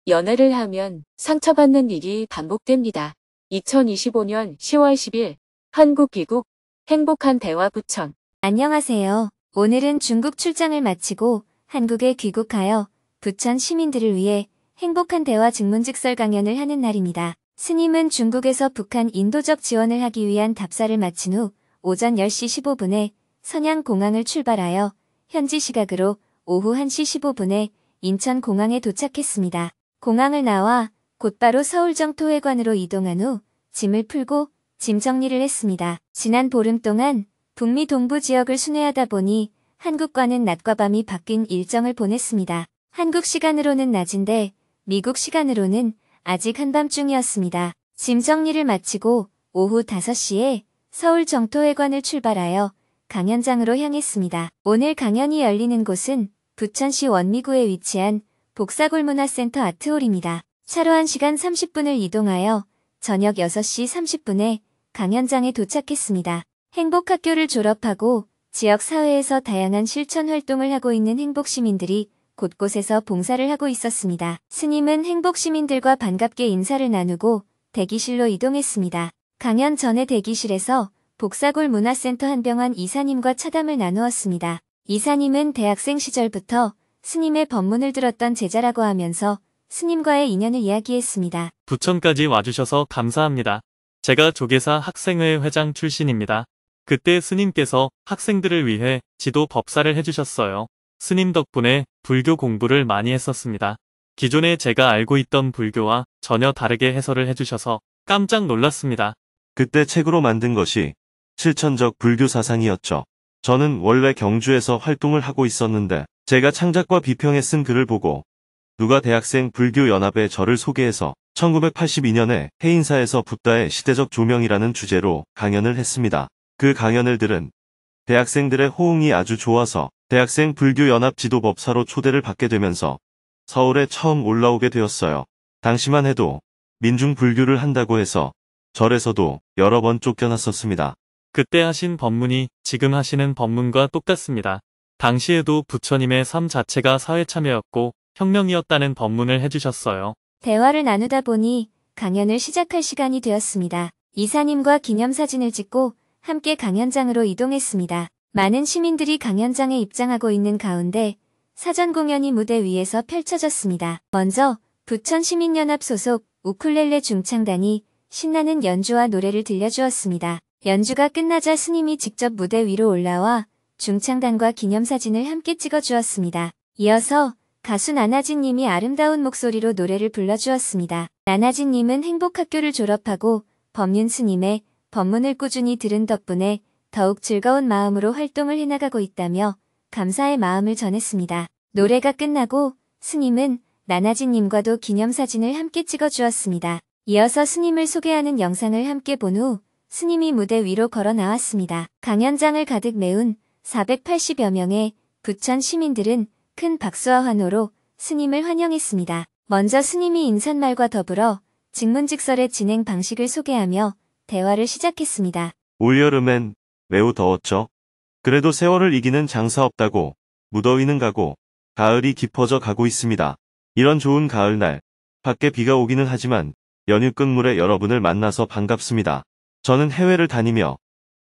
연애를 하면 상처받는 일이 반복됩니다. 2025년 10월 10일 한국 귀국 행복한 대화 부천. 안녕하세요. 오늘은 중국 출장을 마치고 한국에 귀국하여 부천 시민들을 위해 행복한 대화 증문즉설 강연을 하는 날입니다. 스님은 중국에서 북한 인도적 지원을 하기 위한 답사를 마친 후 오전 10시 15분에 선양공항을 출발하여 현지 시각으로 오후 1시 15분에 인천공항에 도착했습니다. 공항을 나와 곧바로 서울정토회관으로 이동한 후 짐을 풀고 짐 정리를 했습니다. 지난 보름 동안 북미 동부 지역을 순회하다 보니 한국과는 낮과 밤이 바뀐 일정을 보냈습니다. 한국 시간으로는 낮인데 미국 시간으로는 아직 한밤중이었습니다. 짐 정리를 마치고 오후 5시에 서울 정토회관을 출발하여 강연장으로 향했습니다. 오늘 강연이 열리는 곳은 부천시 원미구에 위치한 복사골문화센터 아트홀입니다. 차로 1시간 30분을 이동하여 저녁 6시 30분에 강연장에 도착했습니다. 행복학교를 졸업하고 지역 사회에서 다양한 실천 활동을 하고 있는 행복시민들이 곳곳에서 봉사를 하고 있었습니다. 스님은 행복시민들과 반갑게 인사를 나누고 대기실로 이동했습니다. 강연 전에 대기실에서 복사골 문화센터 한병환 이사님과 차담을 나누었습니다. 이사님은 대학생 시절부터 스님의 법문을 들었던 제자라고 하면서 스님과의 인연을 이야기했습니다. 부천까지 와주셔서 감사합니다. 제가 조계사 학생회 회장 출신입니다. 그때 스님께서 학생들을 위해 지도 법사를 해주셨어요. 스님 덕분에 불교 공부를 많이 했었습니다. 기존에 제가 알고 있던 불교와 전혀 다르게 해설을 해주셔서 깜짝 놀랐습니다. 그때 책으로 만든 것이 실천적 불교 사상이었죠. 저는 원래 경주에서 활동을 하고 있었는데 제가 창작과 비평에 쓴 글을 보고 누가 대학생 불교연합에 저를 소개해서 1982년에 해인사에서 붓다의 시대적 조명이라는 주제로 강연을 했습니다. 그 강연을 들은 대학생들의 호응이 아주 좋아서 대학생 불교연합 지도법사로 초대를 받게 되면서 서울에 처음 올라오게 되었어요. 당시만 해도 민중 불교를 한다고 해서 절에서도 여러 번 쫓겨났었습니다. 그때 하신 법문이 지금 하시는 법문과 똑같습니다. 당시에도 부처님의 삶 자체가 사회참여였고 혁명이었다는 법문을 해주셨어요. 대화를 나누다 보니 강연을 시작할 시간이 되었습니다. 이사님과 기념사진을 찍고 함께 강연장으로 이동했습니다. 많은 시민들이 강연장에 입장하고 있는 가운데 사전 공연이 무대 위에서 펼쳐졌습니다. 먼저 부천시민연합 소속 우쿨렐레 중창단이 신나는 연주와 노래를 들려주었습니다. 연주가 끝나자 스님이 직접 무대 위로 올라와 중창단과 기념사진을 함께 찍어주었습니다. 이어서 가수 나나진님이 아름다운 목소리로 노래를 불러주었습니다. 나나진님은 행복학교를 졸업하고 법륜 스님의 법문을 꾸준히 들은 덕분에 더욱 즐거운 마음으로 활동을 해나가고 있다며 감사의 마음을 전했습니다. 노래가 끝나고 스님은 나나진님과도 기념사진을 함께 찍어주었습니다. 이어서 스님을 소개하는 영상을 함께 본 후 스님이 무대 위로 걸어 나왔습니다. 강연장을 가득 메운 480여 명의 부천 시민들은 큰 박수와 환호로 스님을 환영했습니다. 먼저 스님이 인사말과 더불어 증문즉설의 진행 방식을 소개하며 대화를 시작했습니다. 올여름엔 매우 더웠죠. 그래도 세월을 이기는 장사 없다고 무더위는 가고 가을이 깊어져 가고 있습니다. 이런 좋은 가을날 밖에 비가 오기는 하지만 연휴 끝물에 여러분을 만나서 반갑습니다. 저는 해외를 다니며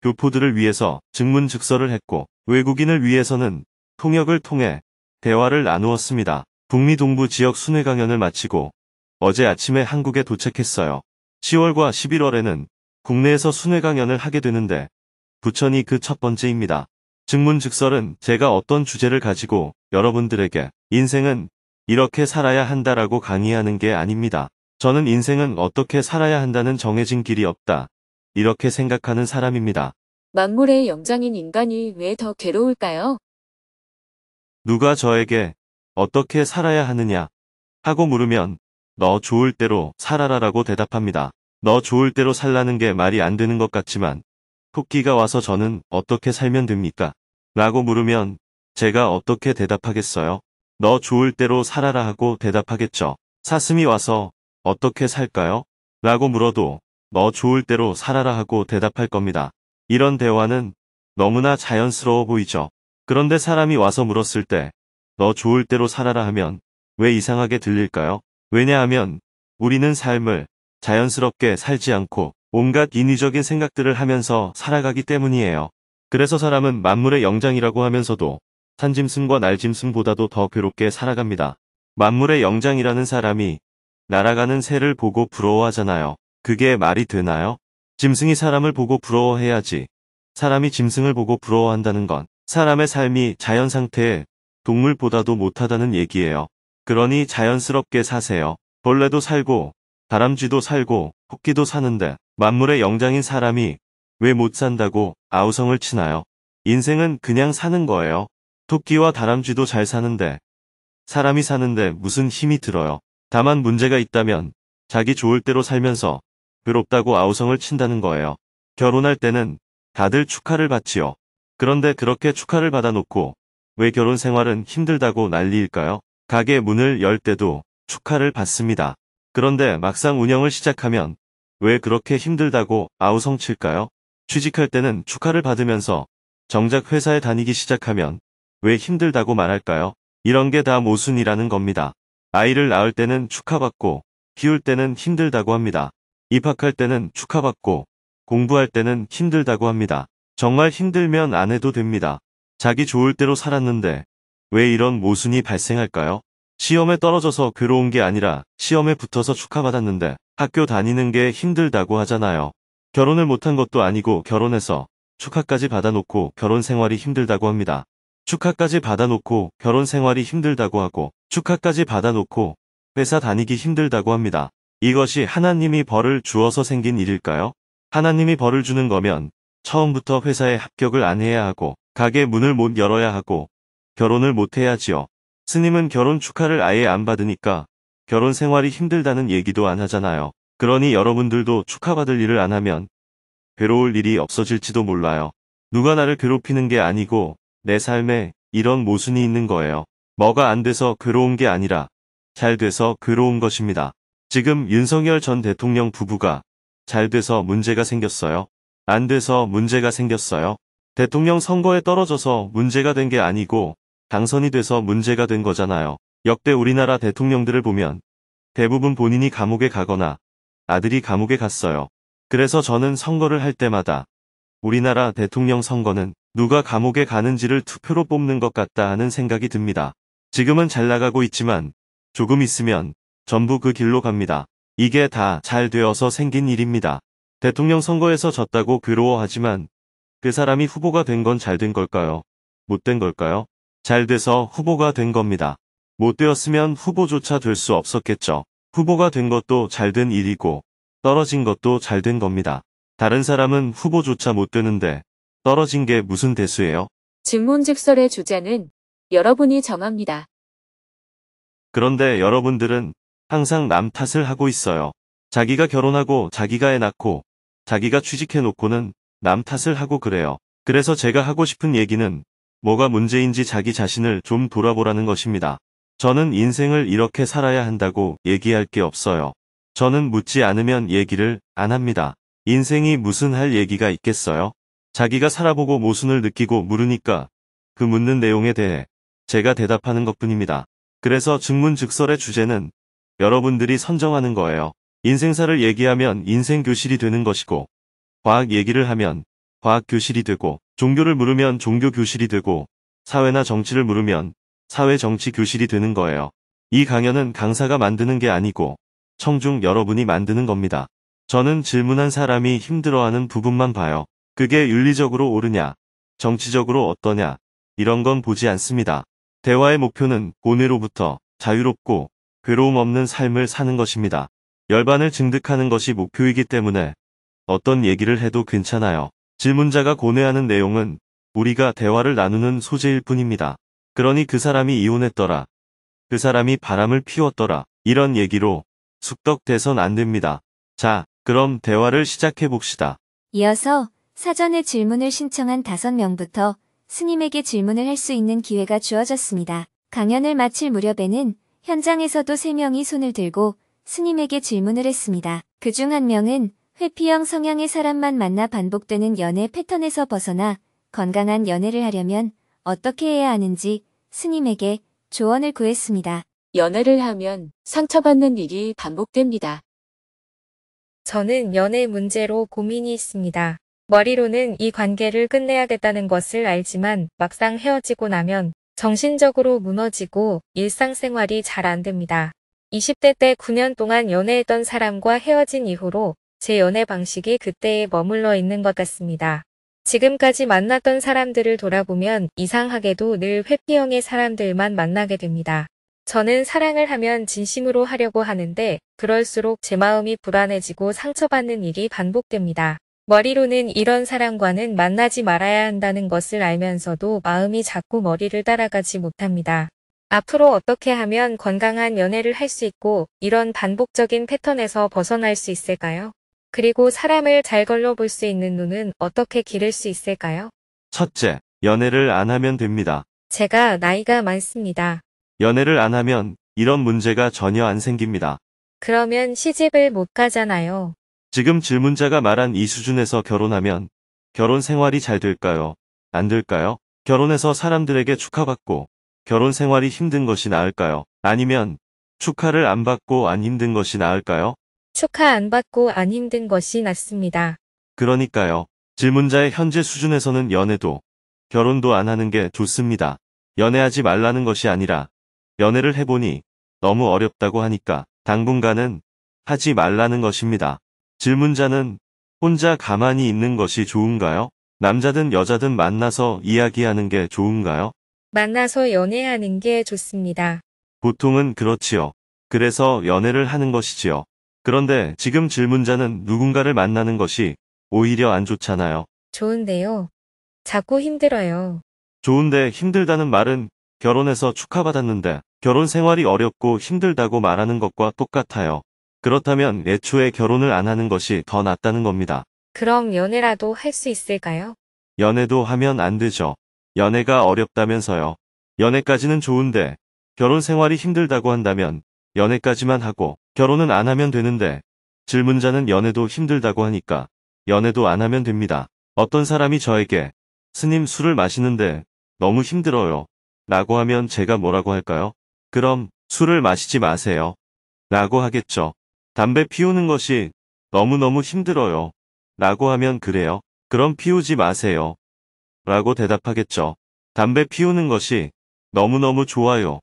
교포들을 위해서 증문즉설을 했고 외국인을 위해서는 통역을 통해 대화를 나누었습니다. 북미 동부 지역 순회 강연을 마치고 어제 아침에 한국에 도착했어요. 10월과 11월에는 국내에서 순회 강연을 하게 되는데 부천이 그 첫 번째입니다. 증문즉설은 제가 어떤 주제를 가지고 여러분들에게 인생은 이렇게 살아야 한다라고 강의하는 게 아닙니다. 저는 인생은 어떻게 살아야 한다는 정해진 길이 없다. 이렇게 생각하는 사람입니다. 만물의 영장인 인간이 왜 더 괴로울까요? 누가 저에게 어떻게 살아야 하느냐 하고 물으면 너 좋을 대로 살아라라고 대답합니다. 너 좋을 대로 살라는 게 말이 안 되는 것 같지만 토끼가 와서 저는 어떻게 살면 됩니까? 라고 물으면 제가 어떻게 대답하겠어요? 너 좋을 대로 살아라 하고 대답하겠죠. 사슴이 와서 어떻게 살까요? 라고 물어도 너 좋을 대로 살아라 하고 대답할 겁니다. 이런 대화는 너무나 자연스러워 보이죠. 그런데 사람이 와서 물었을 때 너 좋을 대로 살아라 하면 왜 이상하게 들릴까요? 왜냐하면 우리는 삶을 자연스럽게 살지 않고 온갖 인위적인 생각들을 하면서 살아가기 때문이에요. 그래서 사람은 만물의 영장이라고 하면서도 산짐승과 날짐승보다도 더 괴롭게 살아갑니다. 만물의 영장이라는 사람이 날아가는 새를 보고 부러워하잖아요. 그게 말이 되나요? 짐승이 사람을 보고 부러워해야지. 사람이 짐승을 보고 부러워한다는 건 사람의 삶이 자연 상태에 동물보다도 못하다는 얘기예요. 그러니 자연스럽게 사세요. 벌레도 살고 다람쥐도 살고 토끼도 사는데 만물의 영장인 사람이 왜 못 산다고 아우성을 치나요? 인생은 그냥 사는 거예요. 토끼와 다람쥐도 잘 사는데 사람이 사는데 무슨 힘이 들어요. 다만 문제가 있다면 자기 좋을 대로 살면서 괴롭다고 아우성을 친다는 거예요. 결혼할 때는 다들 축하를 받지요. 그런데 그렇게 축하를 받아놓고 왜 결혼 생활은 힘들다고 난리일까요? 가게 문을 열 때도 축하를 받습니다. 그런데 막상 운영을 시작하면 왜 그렇게 힘들다고 아우성칠까요? 취직할 때는 축하를 받으면서 정작 회사에 다니기 시작하면 왜 힘들다고 말할까요? 이런 게 다 모순이라는 겁니다. 아이를 낳을 때는 축하받고 키울 때는 힘들다고 합니다. 입학할 때는 축하받고 공부할 때는 힘들다고 합니다. 정말 힘들면 안 해도 됩니다. 자기 좋을 대로 살았는데 왜 이런 모순이 발생할까요? 시험에 떨어져서 괴로운 게 아니라 시험에 붙어서 축하받았는데 학교 다니는 게 힘들다고 하잖아요. 결혼을 못한 것도 아니고 결혼해서 축하까지 받아놓고 결혼 생활이 힘들다고 합니다. 축하까지 받아놓고 결혼 생활이 힘들다고 하고 축하까지 받아놓고 회사 다니기 힘들다고 합니다. 이것이 하나님이 벌을 주어서 생긴 일일까요? 하나님이 벌을 주는 거면 처음부터 회사에 합격을 안 해야 하고 가게 문을 못 열어야 하고 결혼을 못 해야지요. 스님은 결혼 축하를 아예 안 받으니까 결혼 생활이 힘들다는 얘기도 안 하잖아요. 그러니 여러분들도 축하받을 일을 안 하면 괴로울 일이 없어질지도 몰라요. 누가 나를 괴롭히는 게 아니고 내 삶에 이런 모순이 있는 거예요. 뭐가 안 돼서 괴로운 게 아니라 잘 돼서 괴로운 것입니다. 지금 윤석열 전 대통령 부부가 잘 돼서 문제가 생겼어요? 안 돼서 문제가 생겼어요? 대통령 선거에 떨어져서 문제가 된 게 아니고 당선이 돼서 문제가 된 거잖아요. 역대 우리나라 대통령들을 보면 대부분 본인이 감옥에 가거나 아들이 감옥에 갔어요. 그래서 저는 선거를 할 때마다 우리나라 대통령 선거는 누가 감옥에 가는지를 투표로 뽑는 것 같다 하는 생각이 듭니다. 지금은 잘 나가고 있지만 조금 있으면 전부 그 길로 갑니다. 이게 다 잘 되어서 생긴 일입니다. 대통령 선거에서 졌다고 괴로워하지만 그 사람이 후보가 된 건 잘 된 걸까요? 못 된 걸까요? 잘 돼서 후보가 된 겁니다. 못 되었으면 후보조차 될 수 없었겠죠. 후보가 된 것도 잘 된 일이고 떨어진 것도 잘 된 겁니다. 다른 사람은 후보조차 못 되는데 떨어진 게 무슨 대수예요? 증문즉설의 주제는 여러분이 정합니다. 그런데 여러분들은 항상 남 탓을 하고 있어요. 자기가 결혼하고 자기가 애 낳고 자기가 취직해놓고는 남 탓을 하고 그래요. 그래서 제가 하고 싶은 얘기는 뭐가 문제인지 자기 자신을 좀 돌아보라는 것입니다. 저는 인생을 이렇게 살아야 한다고 얘기할 게 없어요. 저는 묻지 않으면 얘기를 안 합니다. 인생이 무슨 할 얘기가 있겠어요? 자기가 살아보고 모순을 느끼고 물으니까 그 묻는 내용에 대해 제가 대답하는 것뿐입니다. 그래서 증문즉설의 주제는 여러분들이 선정하는 거예요. 인생사를 얘기하면 인생교실이 되는 것이고 과학 얘기를 하면 과학교실이 되고 종교를 물으면 종교교실이 되고 사회나 정치를 물으면 사회정치교실이 되는 거예요. 이 강연은 강사가 만드는 게 아니고 청중 여러분이 만드는 겁니다. 저는 질문한 사람이 힘들어하는 부분만 봐요. 그게 윤리적으로 옳으냐, 정치적으로 어떠냐 이런 건 보지 않습니다. 대화의 목표는 고뇌로부터 자유롭고 괴로움 없는 삶을 사는 것입니다. 열반을 증득하는 것이 목표이기 때문에 어떤 얘기를 해도 괜찮아요. 질문자가 고뇌하는 내용은 우리가 대화를 나누는 소재일 뿐입니다. 그러니 그 사람이 이혼했더라, 그 사람이 바람을 피웠더라 이런 얘기로 숙덕돼선 안 됩니다. 자, 그럼 대화를 시작해 봅시다. 이어서 사전에 질문을 신청한 5명부터 스님에게 질문을 할 수 있는 기회가 주어졌습니다. 강연을 마칠 무렵에는 현장에서도 3명이 손을 들고 스님에게 질문을 했습니다. 그중 한 명은 회피형 성향의 사람만 만나 반복되는 연애 패턴에서 벗어나 건강한 연애를 하려면 어떻게 해야 하는지 스님에게 조언을 구했습니다. 연애를 하면 상처받는 일이 반복됩니다. 저는 연애 문제로 고민이 있습니다. 머리로는 이 관계를 끝내야겠다는 것을 알지만 막상 헤어지고 나면 정신적으로 무너지고 일상생활이 잘 안 됩니다. 20대 때 9년 동안 연애했던 사람과 헤어진 이후로 제 연애 방식이 그때에 머물러 있는 것 같습니다. 지금까지 만났던 사람들을 돌아보면 이상하게도 늘 회피형의 사람들만 만나게 됩니다. 저는 사랑을 하면 진심으로 하려고 하는데 그럴수록 제 마음이 불안해지고 상처받는 일이 반복됩니다. 머리로는 이런 사람과는 만나지 말아야 한다는 것을 알면서도 마음이 자꾸 머리를 따라가지 못합니다. 앞으로 어떻게 하면 건강한 연애를 할 수 있고 이런 반복적인 패턴에서 벗어날 수 있을까요? 그리고 사람을 잘 걸러볼 수 있는 눈은 어떻게 기를 수 있을까요? 첫째, 연애를 안 하면 됩니다. 제가 나이가 많습니다. 연애를 안 하면 이런 문제가 전혀 안 생깁니다. 그러면 시집을 못 가잖아요. 지금 질문자가 말한 이 수준에서 결혼하면 결혼 생활이 잘 될까요? 안 될까요? 결혼해서 사람들에게 축하받고 결혼 생활이 힘든 것이 나을까요? 아니면 축하를 안 받고 안 힘든 것이 나을까요? 축하 안 받고 안 힘든 것이 낫습니다. 그러니까요. 질문자의 현재 수준에서는 연애도 결혼도 안 하는 게 좋습니다. 연애하지 말라는 것이 아니라 연애를 해보니 너무 어렵다고 하니까 당분간은 하지 말라는 것입니다. 질문자는 혼자 가만히 있는 것이 좋은가요? 남자든 여자든 만나서 이야기하는 게 좋은가요? 만나서 연애하는 게 좋습니다. 보통은 그렇지요. 그래서 연애를 하는 것이지요. 그런데 지금 질문자는 누군가를 만나는 것이 오히려 안 좋잖아요. 좋은데요. 자꾸 힘들어요. 좋은데 힘들다는 말은 결혼해서 축하받았는데 결혼 생활이 어렵고 힘들다고 말하는 것과 똑같아요. 그렇다면 애초에 결혼을 안 하는 것이 더 낫다는 겁니다. 그럼 연애라도 할 수 있을까요? 연애도 하면 안 되죠. 연애가 어렵다면서요. 연애까지는 좋은데 결혼 생활이 힘들다고 한다면 연애까지만 하고 결혼은 안 하면 되는데 질문자는 연애도 힘들다고 하니까 연애도 안 하면 됩니다. 어떤 사람이 저에게 스님 술을 마시는데 너무 힘들어요 라고 하면 제가 뭐라고 할까요? 그럼 술을 마시지 마세요 라고 하겠죠. 담배 피우는 것이 너무너무 힘들어요 라고 하면 그래요. 그럼 피우지 마세요 라고 대답하겠죠. 담배 피우는 것이 너무너무 좋아요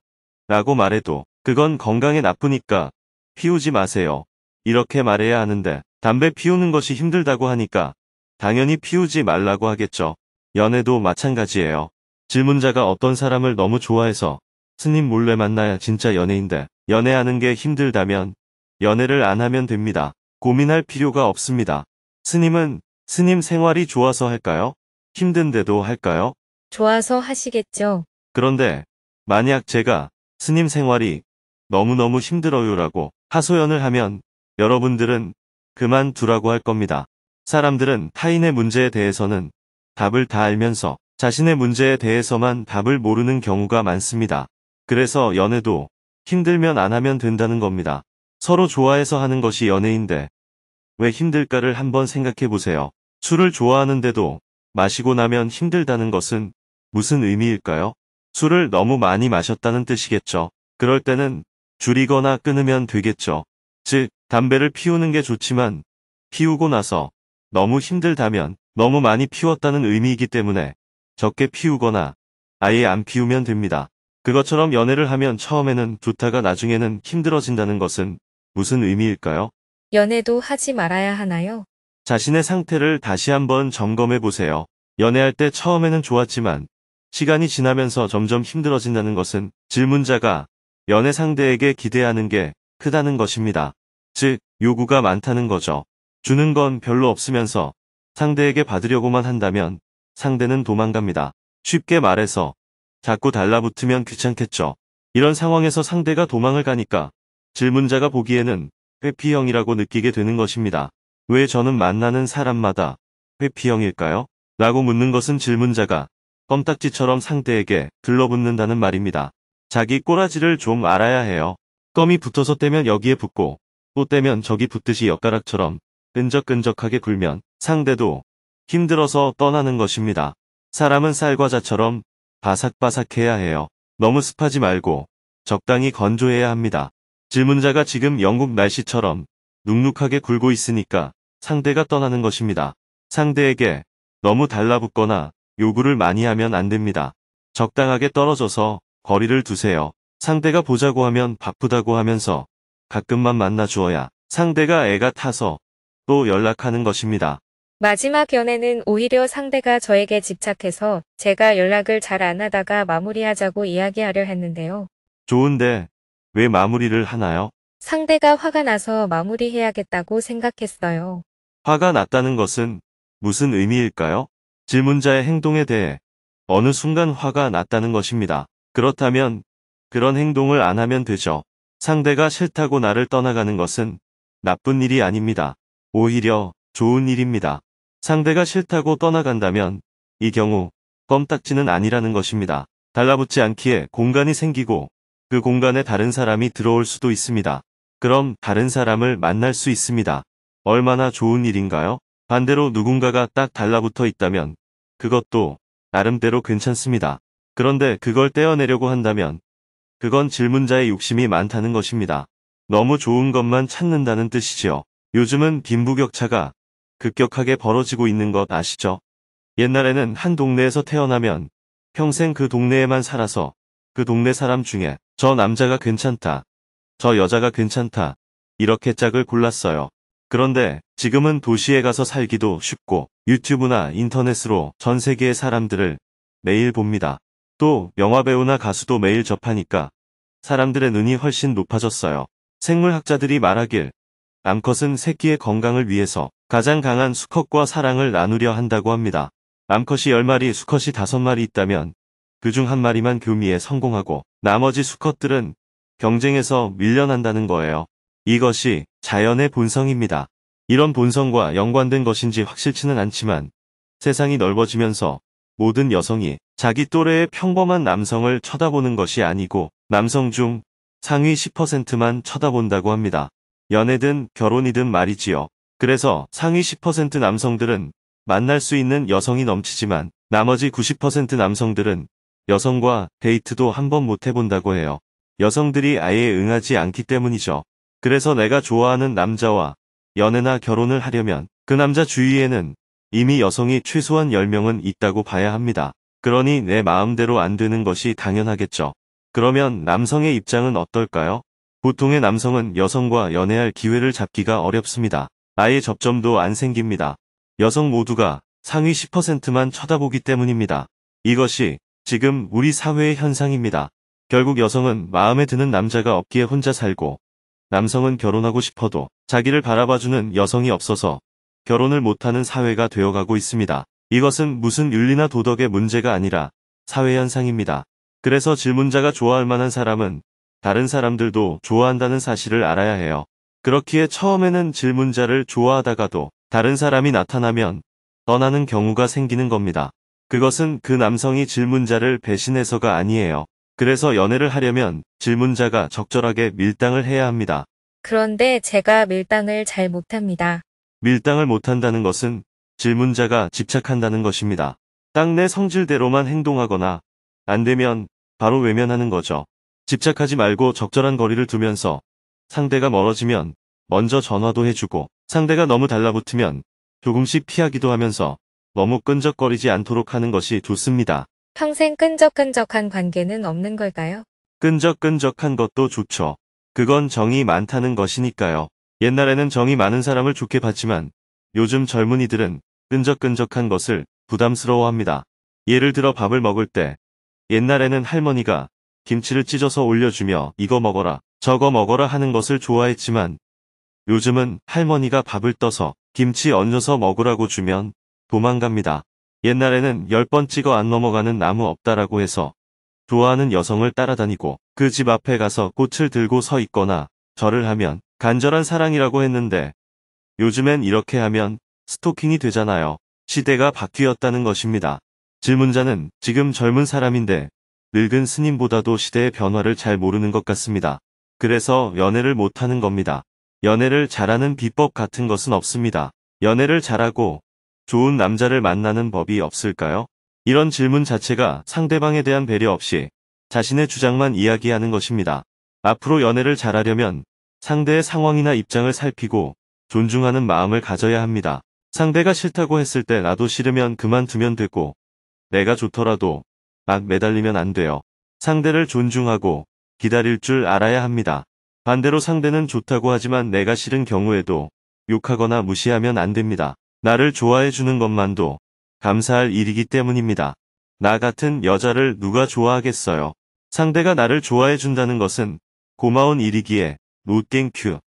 라고 말해도 그건 건강에 나쁘니까 피우지 마세요 이렇게 말해야 하는데 담배 피우는 것이 힘들다고 하니까 당연히 피우지 말라고 하겠죠. 연애도 마찬가지예요. 질문자가 어떤 사람을 너무 좋아해서 스님 몰래 만나야 진짜 연애인데 연애하는 게 힘들다면 연애를 안 하면 됩니다. 고민할 필요가 없습니다. 스님은 스님 생활이 좋아서 할까요? 힘든데도 할까요? 좋아서 하시겠죠. 그런데 만약 제가 스님 생활이 너무너무 힘들어요라고 하소연을 하면 여러분들은 그만두라고 할 겁니다. 사람들은 타인의 문제에 대해서는 답을 다 알면서 자신의 문제에 대해서만 답을 모르는 경우가 많습니다. 그래서 연애도 힘들면 안 하면 된다는 겁니다. 서로 좋아해서 하는 것이 연애인데 왜 힘들까를 한번 생각해 보세요. 술을 좋아하는데도 마시고 나면 힘들다는 것은 무슨 의미일까요? 술을 너무 많이 마셨다는 뜻이겠죠. 그럴 때는 줄이거나 끊으면 되겠죠. 즉, 담배를 피우는 게 좋지만 피우고 나서 너무 힘들다면 너무 많이 피웠다는 의미이기 때문에 적게 피우거나 아예 안 피우면 됩니다. 그것처럼 연애를 하면 처음에는 좋다가 나중에는 힘들어진다는 것은 무슨 의미일까요? 연애도 하지 말아야 하나요? 자신의 상태를 다시 한번 점검해 보세요. 연애할 때 처음에는 좋았지만 시간이 지나면서 점점 힘들어진다는 것은 질문자가 연애 상대에게 기대하는 게 크다는 것입니다. 즉, 요구가 많다는 거죠. 주는 건 별로 없으면서 상대에게 받으려고만 한다면 상대는 도망갑니다. 쉽게 말해서 자꾸 달라붙으면 귀찮겠죠. 이런 상황에서 상대가 도망을 가니까 질문자가 보기에는 회피형이라고 느끼게 되는 것입니다. 왜 저는 만나는 사람마다 회피형일까요? 라고 묻는 것은 질문자가 껌딱지처럼 상대에게 들러붙는다는 말입니다. 자기 꼬라지를 좀 알아야 해요. 껌이 붙어서 떼면 여기에 붙고 또 떼면 저기 붙듯이 엿가락처럼 끈적끈적하게 불면 상대도 힘들어서 떠나는 것입니다. 사람은 쌀과자처럼 바삭바삭해야 해요. 너무 습하지 말고 적당히 건조해야 합니다. 질문자가 지금 영국 날씨처럼 눅눅하게 굴고 있으니까 상대가 떠나는 것입니다. 상대에게 너무 달라붙거나 요구를 많이 하면 안 됩니다. 적당하게 떨어져서 거리를 두세요. 상대가 보자고 하면 바쁘다고 하면서 가끔만 만나 주어야 상대가 애가 타서 또 연락하는 것입니다. 마지막 연애는 오히려 상대가 저에게 집착해서 제가 연락을 잘 안 하다가 마무리하자고 이야기하려 했는데요. 좋은데 왜 마무리를 하나요? 상대가 화가 나서 마무리해야겠다고 생각했어요. 화가 났다는 것은 무슨 의미일까요? 질문자의 행동에 대해 어느 순간 화가 났다는 것입니다. 그렇다면 그런 행동을 안 하면 되죠. 상대가 싫다고 나를 떠나가는 것은 나쁜 일이 아닙니다. 오히려 좋은 일입니다. 상대가 싫다고 떠나간다면 이 경우 껌딱지는 아니라는 것입니다. 달라붙지 않기에 공간이 생기고 그 공간에 다른 사람이 들어올 수도 있습니다. 그럼 다른 사람을 만날 수 있습니다. 얼마나 좋은 일인가요? 반대로 누군가가 딱 달라붙어 있다면 그것도 나름대로 괜찮습니다. 그런데 그걸 떼어내려고 한다면 그건 질문자의 욕심이 많다는 것입니다. 너무 좋은 것만 찾는다는 뜻이지요. 요즘은 빈부격차가 급격하게 벌어지고 있는 것 아시죠? 옛날에는 한 동네에서 태어나면 평생 그 동네에만 살아서 그 동네 사람 중에 저 남자가 괜찮다, 저 여자가 괜찮다 이렇게 짝을 골랐어요. 그런데 지금은 도시에 가서 살기도 쉽고 유튜브나 인터넷으로 전 세계의 사람들을 매일 봅니다. 또 영화배우나 가수도 매일 접하니까 사람들의 눈이 훨씬 높아졌어요. 생물학자들이 말하길 암컷은 새끼의 건강을 위해서 가장 강한 수컷과 사랑을 나누려 한다고 합니다. 암컷이 10마리, 수컷이 5마리 있다면 그중 한 마리만 교미에 성공하고 나머지 수컷들은 경쟁에서 밀려난다는 거예요. 이것이 자연의 본성입니다. 이런 본성과 연관된 것인지 확실치는 않지만 세상이 넓어지면서 모든 여성이 자기 또래의 평범한 남성을 쳐다보는 것이 아니고 남성 중 상위 10%만 쳐다본다고 합니다. 연애든 결혼이든 말이지요. 그래서 상위 10% 남성들은 만날 수 있는 여성이 넘치지만 나머지 90% 남성들은 여성과 데이트도 한번 못 해본다고 해요. 여성들이 아예 응하지 않기 때문이죠. 그래서 내가 좋아하는 남자와 연애나 결혼을 하려면 그 남자 주위에는 이미 여성이 최소한 10명은 있다고 봐야 합니다. 그러니 내 마음대로 안 되는 것이 당연하겠죠. 그러면 남성의 입장은 어떨까요? 보통의 남성은 여성과 연애할 기회를 잡기가 어렵습니다. 아예 접점도 안 생깁니다. 여성 모두가 상위 10%만 쳐다보기 때문입니다. 이것이 지금 우리 사회의 현상입니다. 결국 여성은 마음에 드는 남자가 없기에 혼자 살고 남성은 결혼하고 싶어도 자기를 바라봐주는 여성이 없어서 결혼을 못하는 사회가 되어가고 있습니다. 이것은 무슨 윤리나 도덕의 문제가 아니라 사회 현상입니다. 그래서 질문자가 좋아할 만한 사람은 다른 사람들도 좋아한다는 사실을 알아야 해요. 그렇기에 처음에는 질문자를 좋아하다가도 다른 사람이 나타나면 떠나는 경우가 생기는 겁니다. 그것은 그 남성이 질문자를 배신해서가 아니에요. 그래서 연애를 하려면 질문자가 적절하게 밀당을 해야 합니다. 그런데 제가 밀당을 잘 못합니다. 밀당을 못한다는 것은 질문자가 집착한다는 것입니다. 딱 내 성질대로만 행동하거나 안 되면 바로 외면하는 거죠. 집착하지 말고 적절한 거리를 두면서 상대가 멀어지면 먼저 전화도 해주고 상대가 너무 달라붙으면 조금씩 피하기도 하면서 너무 끈적거리지 않도록 하는 것이 좋습니다. 평생 끈적끈적한 관계는 없는 걸까요? 끈적끈적한 것도 좋죠. 그건 정이 많다는 것이니까요. 옛날에는 정이 많은 사람을 좋게 봤지만 요즘 젊은이들은 끈적끈적한 것을 부담스러워합니다. 예를 들어 밥을 먹을 때 옛날에는 할머니가 김치를 찢어서 올려주며 이거 먹어라, 저거 먹어라 하는 것을 좋아했지만 요즘은 할머니가 밥을 떠서 김치 얹어서 먹으라고 주면 도망갑니다. 옛날에는 10번 찍어 안 넘어가는 나무 없다라고 해서 좋아하는 여성을 따라다니고 그 집 앞에 가서 꽃을 들고 서 있거나 절을 하면 간절한 사랑이라고 했는데 요즘엔 이렇게 하면 스토킹이 되잖아요. 시대가 바뀌었다는 것입니다. 질문자는 지금 젊은 사람인데 늙은 스님보다도 시대의 변화를 잘 모르는 것 같습니다. 그래서 연애를 못하는 겁니다. 연애를 잘하는 비법 같은 것은 없습니다. 연애를 잘하고 좋은 남자를 만나는 법이 없을까요? 이런 질문 자체가 상대방에 대한 배려 없이 자신의 주장만 이야기하는 것입니다. 앞으로 연애를 잘하려면 상대의 상황이나 입장을 살피고 존중하는 마음을 가져야 합니다. 상대가 싫다고 했을 때 나도 싫으면 그만두면 되고, 내가 좋더라도 막 매달리면 안 돼요. 상대를 존중하고 기다릴 줄 알아야 합니다. 반대로 상대는 좋다고 하지만 내가 싫은 경우에도 욕하거나 무시하면 안 됩니다. 나를 좋아해 주는 것만도 감사할 일이기 때문입니다. 나 같은 여자를 누가 좋아하겠어요. 상대가 나를 좋아해 준다는 것은 고마운 일이기에 노 땡큐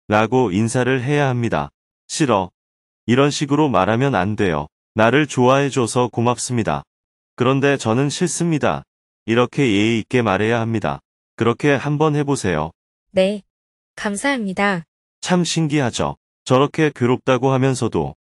라고 인사를 해야 합니다. 싫어. 이런 식으로 말하면 안 돼요. 나를 좋아해 줘서 고맙습니다. 그런데 저는 싫습니다. 이렇게 예의 있게 말해야 합니다. 그렇게 한번 해보세요. 네. 감사합니다. 참 신기하죠. 저렇게 괴롭다고 하면서도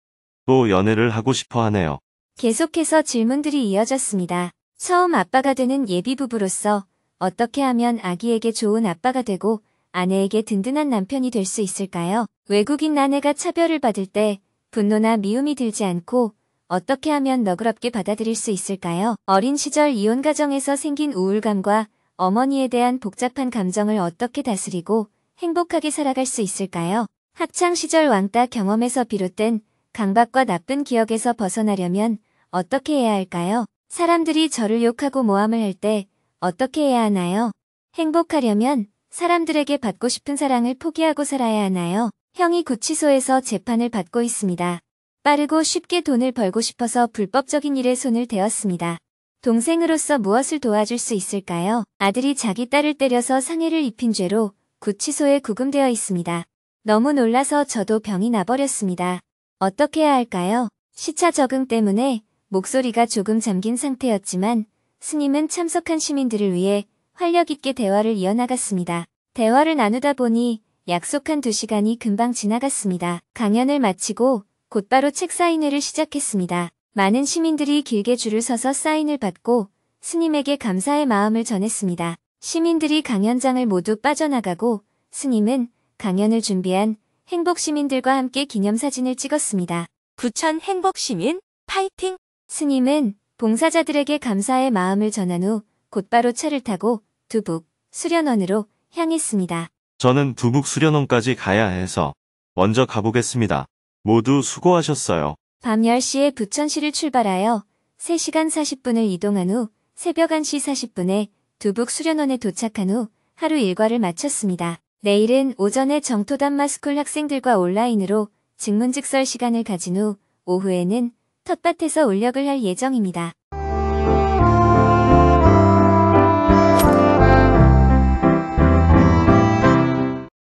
또 연애를 하고 싶어 하네요. 계속해서 질문들이 이어졌습니다. 처음 아빠가 되는 예비부부로서 어떻게 하면 아기에게 좋은 아빠가 되고 아내에게 든든한 남편이 될 수 있을까요? 외국인 아내가 차별을 받을 때 분노나 미움이 들지 않고 어떻게 하면 너그럽게 받아들일 수 있을까요? 어린 시절 이혼 가정에서 생긴 우울감과 어머니에 대한 복잡한 감정을 어떻게 다스리고 행복하게 살아갈 수 있을까요? 학창 시절 왕따 경험에서 비롯된 강박과 나쁜 기억에서 벗어나려면 어떻게 해야 할까요? 사람들이 저를 욕하고 모함을 할 때 어떻게 해야 하나요? 행복하려면 사람들에게 받고 싶은 사랑을 포기하고 살아야 하나요? 형이 구치소에서 재판을 받고 있습니다. 빠르고 쉽게 돈을 벌고 싶어서 불법적인 일에 손을 대었습니다. 동생으로서 무엇을 도와줄 수 있을까요? 아들이 자기 딸을 때려서 상해를 입힌 죄로 구치소에 구금되어 있습니다. 너무 놀라서 저도 병이 나버렸습니다. 어떻게 해야 할까요? 시차 적응 때문에 목소리가 조금 잠긴 상태였지만 스님은 참석한 시민들을 위해 활력 있게 대화를 이어나갔습니다. 대화를 나누다 보니 약속한 2시간이 금방 지나갔습니다. 강연을 마치고 곧바로 책 사인회를 시작했습니다. 많은 시민들이 길게 줄을 서서 사인을 받고 스님에게 감사의 마음을 전했습니다. 시민들이 강연장을 모두 빠져나가고 스님은 강연을 준비한 행복시민들과 함께 기념사진을 찍었습니다. 부천 행복시민 파이팅! 스님은 봉사자들에게 감사의 마음을 전한 후 곧바로 차를 타고 두북 수련원으로 향했습니다. 저는 두북 수련원까지 가야 해서 먼저 가보겠습니다. 모두 수고하셨어요. 밤 10시에 부천시를 출발하여 3시간 40분을 이동한 후 새벽 1시 40분에 두북 수련원에 도착한 후 하루 일과를 마쳤습니다. 내일은 오전에 정토단 마스쿨 학생들과 온라인으로 직문직설 시간을 가진 후 오후에는 텃밭에서 울력을 할 예정입니다.